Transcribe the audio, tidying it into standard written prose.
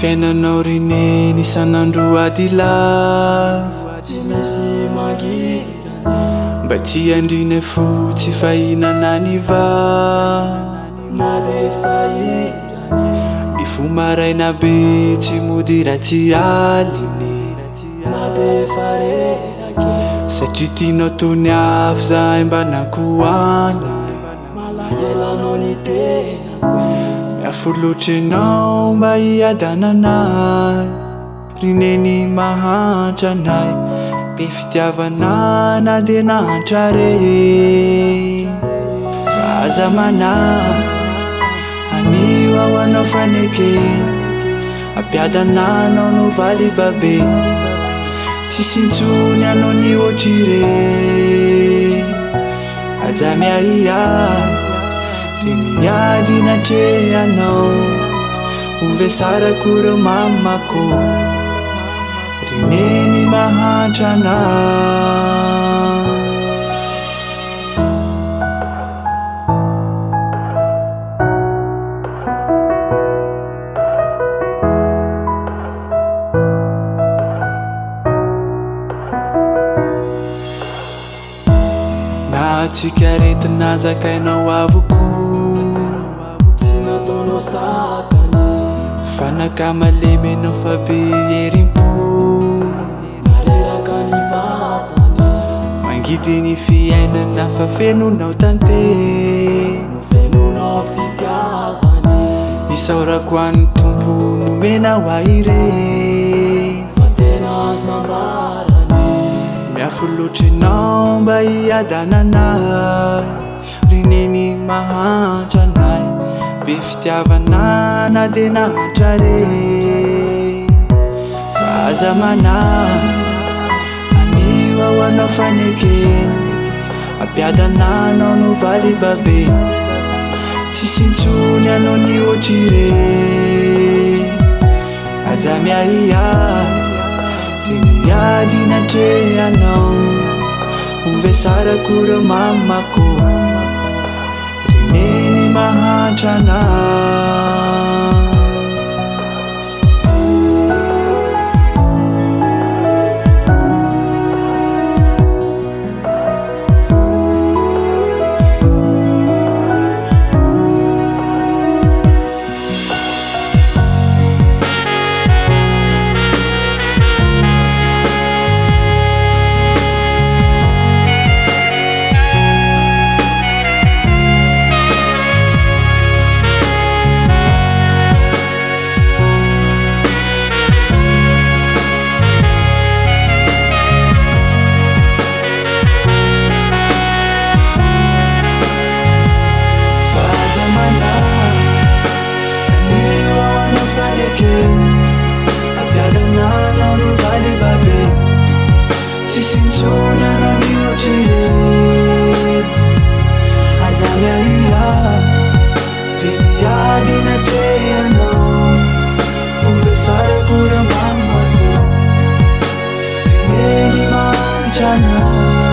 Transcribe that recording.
fiainanao reneny isan'andro adila tsy misy mangirany mba tsy andriny fo tsy fahinana ny va na de sahirany mifo maraina be tsy mody ratsy aliny na de farerake satria tianao tony afo zahay mba nakoaniny malahelanao ny tenako miafo loatra anao mba hiadananay rineny mahantra anay be fitiavana na de nahantra re fa aza manay anio ao anao fanekeny ampiadananao no valy babe tsy sintsony anao ny ohatry re aza miaia re miady natre anao ove sarako reo mamako reneny mahantra anay natsika retina zakainao avoko tsy nataonao satany fanakamalemynao fa be erim-po mareraka ny vatany mangidy ny fiainana fa fenonao tante no fenonao fitiavany isaorako an'ny tompo nomena ho aire fa tena sambarany miafo loatra anao mba hiadananay rineny mahantra anay be fitiavana na de nahantra re fa aza manay anio ao anao fanekeny ampiadananao no valy babe tsy sintsony anao ny ohatry re aza miaia re miady natre anao ove sarako reo mamako reneny mahantra anay ampiadananao no valy babe tsy sintsony anao ny ohatry re aza miaia re miady natre anao ove sarako reo mamako reneny mahantra anay